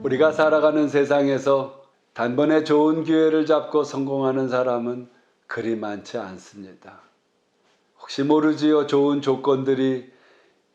우리가 살아가는 세상에서 단번에 좋은 기회를 잡고 성공하는 사람은 그리 많지 않습니다. 혹시 모르지요. 좋은 조건들이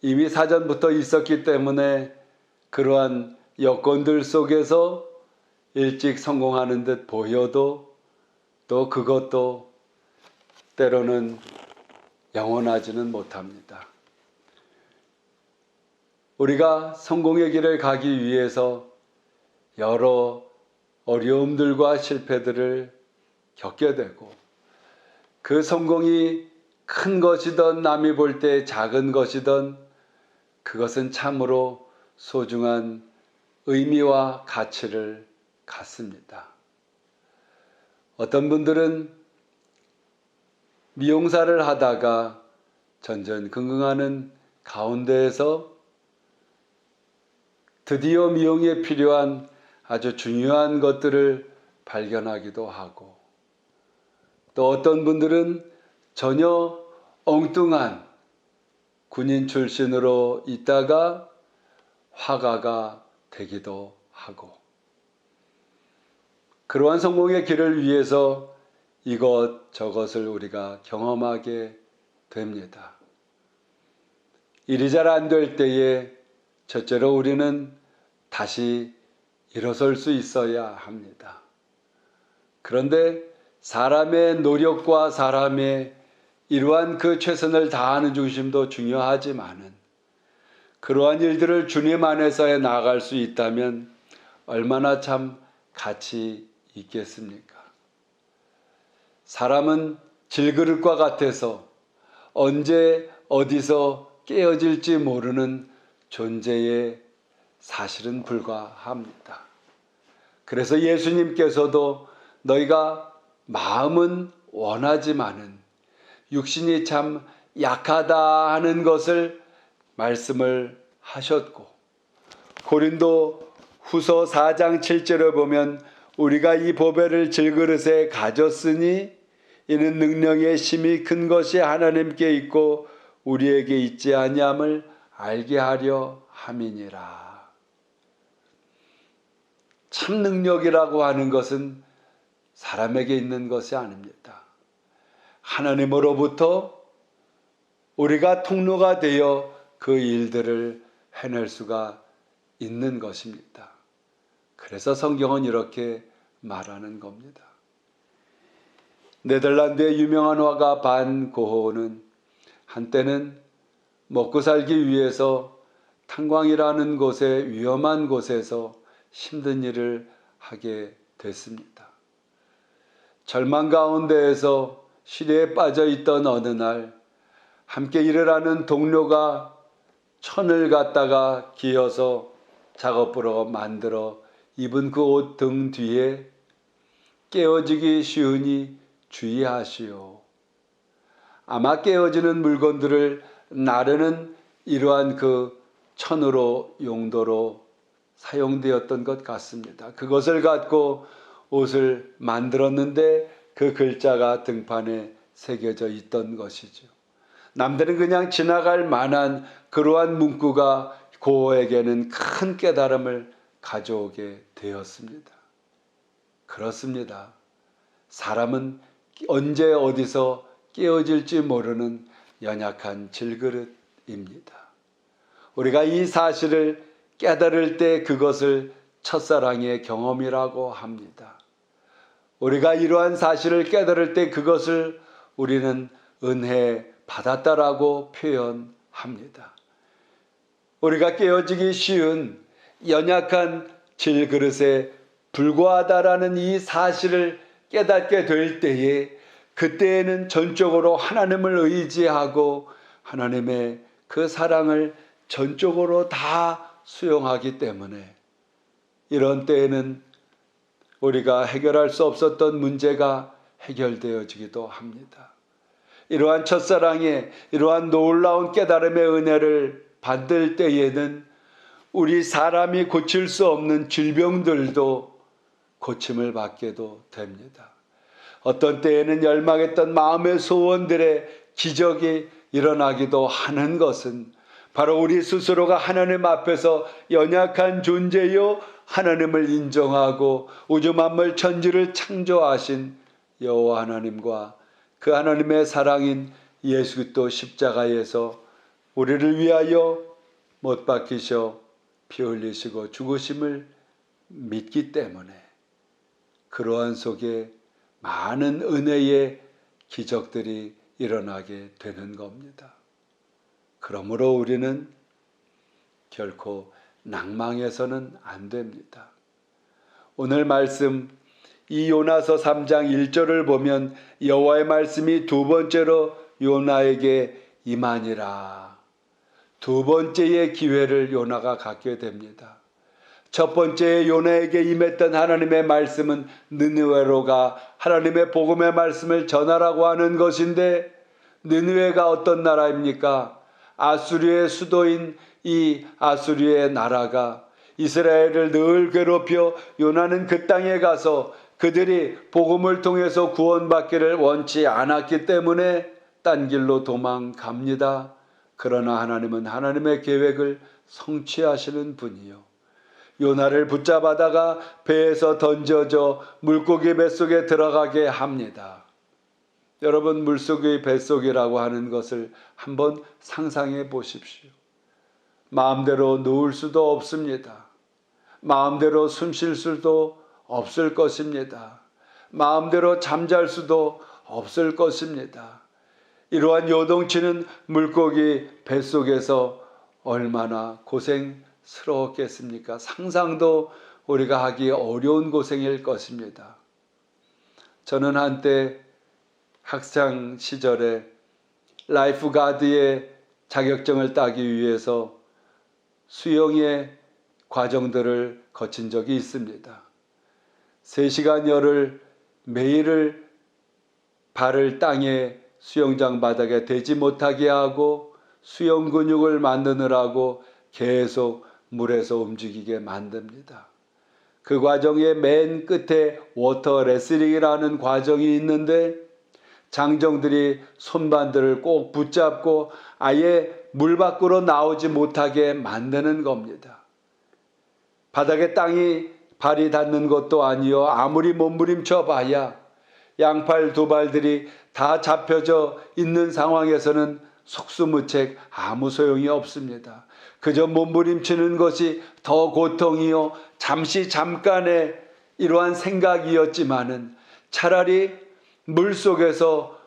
이미 사전부터 있었기 때문에 그러한 여건들 속에서 일찍 성공하는 듯 보여도 또 그것도 때로는 영원하지는 못합니다. 우리가 성공의 길을 가기 위해서 여러 어려움들과 실패들을 겪게 되고 그 성공이 큰 것이든 남이 볼 때 작은 것이든 그것은 참으로 소중한 의미와 가치를 갖습니다. 어떤 분들은 미용사를 하다가 전전긍긍하는 가운데에서 드디어 미용에 필요한 아주 중요한 것들을 발견하기도 하고, 또 어떤 분들은 전혀 엉뚱한 군인 출신으로 있다가 화가가 되기도 하고, 그러한 성공의 길을 위해서 이것저것을 우리가 경험하게 됩니다. 일이 잘 안 될 때에 첫째로 우리는 다시 일어설 수 있어야 합니다. 그런데 사람의 노력과 사람의 이러한 그 최선을 다하는 중심도 중요하지만은 그러한 일들을 주님 안에서 해 나갈 수 있다면 얼마나 참 가치 있겠습니까? 사람은 질그릇과 같아서 언제 어디서 깨어질지 모르는 존재에 사실은 불과합니다. 그래서 예수님께서도 너희가 마음은 원하지만은 육신이 참 약하다 하는 것을 말씀을 하셨고, 고린도 후서 4장 7절에 보면 우리가 이 보배를 질그릇에 가졌으니 이는 능력의 힘이 큰 것이 하나님께 있고 우리에게 있지 아니함을 알게 하려 함이니라. 참 능력이라고 하는 것은 사람에게 있는 것이 아닙니다. 하나님으로부터 우리가 통로가 되어 그 일들을 해낼 수가 있는 것입니다. 그래서 성경은 이렇게 말하는 겁니다. 네덜란드의 유명한 화가 반 고흐는 한때는 먹고 살기 위해서 탄광이라는 곳에 위험한 곳에서 힘든 일을 하게 됐습니다. 절망 가운데에서 시대에 빠져 있던 어느 날 함께 일을 하는 동료가 천을 갖다가 기어서 작업으로 만들어 입은 그 옷 등 뒤에 깨어지기 쉬우니 주의하시오. 아마 깨어지는 물건들을 나르는 이러한 그 천으로 용도로 사용되었던 것 같습니다. 그것을 갖고 옷을 만들었는데 그 글자가 등판에 새겨져 있던 것이죠. 남들은 그냥 지나갈 만한 그러한 문구가 고흐에게는 큰 깨달음을 가져오게 되었습니다. 그렇습니다. 사람은 언제 어디서 깨어질지 모르는 연약한 질그릇입니다. 우리가 이 사실을 깨달을 때 그것을 첫사랑의 경험이라고 합니다. 우리가 이러한 사실을 깨달을 때 그것을 우리는 은혜 받았다라고 표현합니다. 우리가 깨어지기 쉬운 연약한 질그릇에 불과하다라는 이 사실을 깨닫게 될 때에 그때에는 전적으로 하나님을 의지하고 하나님의 그 사랑을 전적으로 다 수용하기 때문에 이런 때에는 우리가 해결할 수 없었던 문제가 해결되어지기도 합니다. 이러한 첫사랑의 이러한 놀라운 깨달음의 은혜를 받을 때에는 우리 사람이 고칠 수 없는 질병들도 고침을 받게도 됩니다. 어떤 때에는 열망했던 마음의 소원들의 기적이 일어나기도 하는 것은 바로 우리 스스로가 하나님 앞에서 연약한 존재요 하나님을 인정하고 우주 만물 천지를 창조하신 여호와 하나님과 그 하나님의 사랑인 예수 그리스도 십자가에서 우리를 위하여 못 박히셔 피 흘리시고 죽으심을 믿기 때문에 그러한 속에 많은 은혜의 기적들이 일어나게 되는 겁니다. 그러므로 우리는 결코 낭망해서는 안 됩니다. 오늘 말씀 이 요나서 3장 1절을 보면 여호와의 말씀이 두 번째로 요나에게 임하니라. 두 번째의 기회를 요나가 갖게 됩니다. 첫 번째 요나에게 임했던 하나님의 말씀은 느느웨로 가 하나님의 복음의 말씀을 전하라고 하는 것인데 느느웨가 어떤 나라입니까? 아수르의 수도인 이 아수르의 나라가 이스라엘을 늘 괴롭혀 요나는 그 땅에 가서 그들이 복음을 통해서 구원받기를 원치 않았기 때문에 딴 길로 도망갑니다. 그러나 하나님은 하나님의 계획을 성취하시는 분이요. 요나를 붙잡아다가 배에서 던져져 물고기 뱃속에 들어가게 합니다. 여러분, 물속의 뱃속이라고 하는 것을 한번 상상해 보십시오. 마음대로 누울 수도 없습니다. 마음대로 숨 쉴 수도 없을 것입니다. 마음대로 잠잘 수도 없을 것입니다. 이러한 요동치는 물고기 뱃속에서 얼마나 고생스러웠겠습니까? 상상도 우리가 하기 어려운 고생일 것입니다. 저는 한때 학창 시절에 라이프 가드의 자격증을 따기 위해서 수영의 과정들을 거친 적이 있습니다. 3시간여를 매일을 발을 땅에 수영장 바닥에 대지 못하게 하고 수영 근육을 만드느라고 계속 물에서 움직이게 만듭니다. 그 과정의 맨 끝에 워터 레슬링이라는 과정이 있는데 장정들이 손반들을 꼭 붙잡고 아예 물 밖으로 나오지 못하게 만드는 겁니다. 바닥에 땅이 발이 닿는 것도 아니요 아무리 몸부림쳐 봐야 양팔 두 발들이 다 잡혀져 있는 상황에서는 속수무책 아무 소용이 없습니다. 그저 몸부림치는 것이 더 고통이요 잠깐의 이러한 생각이었지만은 차라리 물속에서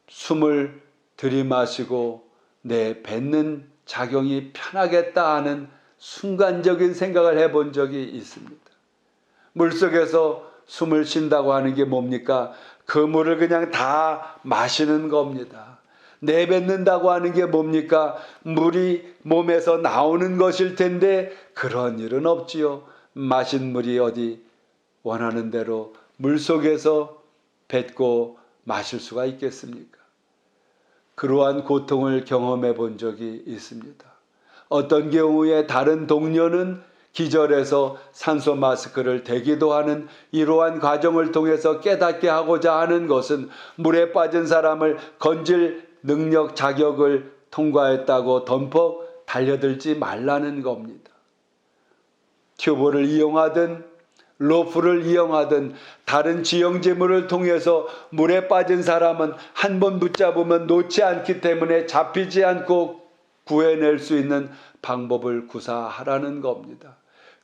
숨을 들이마시고 내 뱉는 작용이 편하겠다 하는 순간적인 생각을 해본 적이 있습니다. 물속에서 숨을 쉰다고 하는 게 뭡니까? 그 물을 그냥 다 마시는 겁니다. 내뱉는다고 하는 게 뭡니까? 물이 몸에서 나오는 것일 텐데 그런 일은 없지요. 마신 물이 어디 원하는 대로 물속에서 뱉고 마실 수가 있겠습니까? 그러한 고통을 경험해 본 적이 있습니다. 어떤 경우에 다른 동료는 기절해서 산소 마스크를 대기도 하는 이러한 과정을 통해서 깨닫게 하고자 하는 것은 물에 빠진 사람을 건질 능력 자격을 통과했다고 덤벅 달려들지 말라는 겁니다. 튜브를 이용하든 로프를 이용하든 다른 지형지물을 통해서 물에 빠진 사람은 한 번 붙잡으면 놓지 않기 때문에 잡히지 않고 구해낼 수 있는 방법을 구사하라는 겁니다.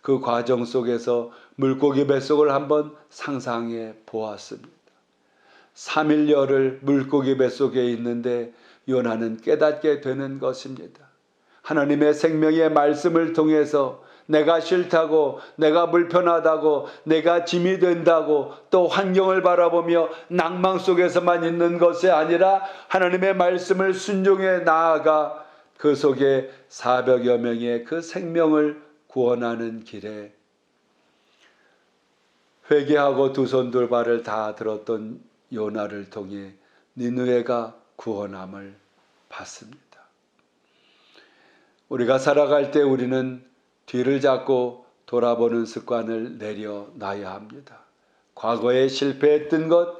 그 과정 속에서 물고기 뱃속을 한번 상상해 보았습니다. 3일여를 물고기 뱃속에 있는데 요나는 깨닫게 되는 것입니다. 하나님의 생명의 말씀을 통해서 내가 싫다고, 내가 불편하다고, 내가 짐이 된다고 또 환경을 바라보며 낭망 속에서만 있는 것이 아니라 하나님의 말씀을 순종해 나아가 그 속에 400여 명의 그 생명을 구원하는 길에 회개하고 두 손 두 발을 다 들었던 요나를 통해 니느웨가 구원함을 받습니다. 우리가 살아갈 때 우리는 뒤를 잡고 돌아보는 습관을 내려놔야 합니다. 과거에 실패했던 것,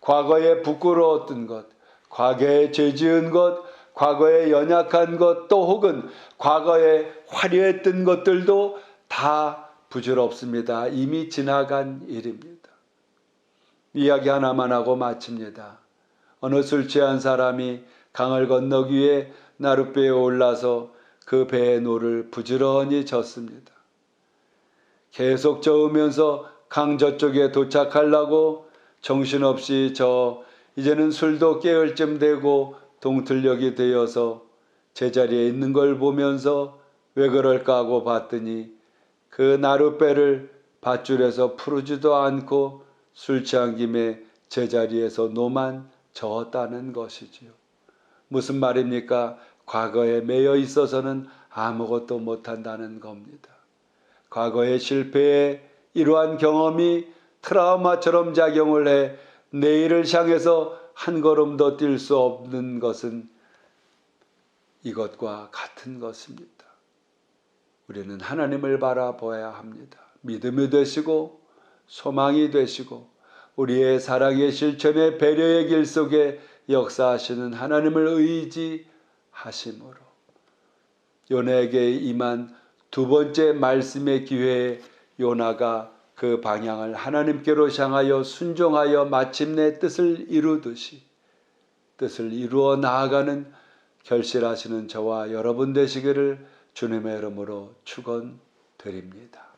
과거에 부끄러웠던 것, 과거에 죄 지은 것, 과거에 연약한 것 또 혹은 과거에 화려했던 것들도 다 부질없습니다. 이미 지나간 일입니다. 이야기 하나만 하고 마칩니다. 어느 술 취한 사람이 강을 건너기 위해 나룻배에 올라서 그 배의 노를 부지런히 젓습니다. 계속 저으면서 강 저쪽에 도착하려고 정신없이 이제는 술도 깨울 쯤 되고 동틀녘이 되어서 제자리에 있는 걸 보면서 왜 그럴까 하고 봤더니 그 나룻배를 밧줄에서 풀지도 않고 술 취한 김에 제자리에서 노만 저었다는 것이지요. 무슨 말입니까? 과거에 매여 있어서는 아무것도 못한다는 겁니다. 과거의 실패에 이러한 경험이 트라우마처럼 작용을 해 내일을 향해서 한 걸음도 뛸 수 없는 것은 이것과 같은 것입니다. 우리는 하나님을 바라보아야 합니다. 믿음이 되시고 소망이 되시고 우리의 사랑의 실천의 배려의 길 속에 역사하시는 하나님을 의지하심으로 요나에게 임한 두 번째 말씀의 기회에 요나가 그 방향을 하나님께로 향하여 순종하여 마침내 뜻을 이루듯이 뜻을 이루어 나아가는 결실하시는 저와 여러분 되시기를 주님의 이름으로 축원드립니다.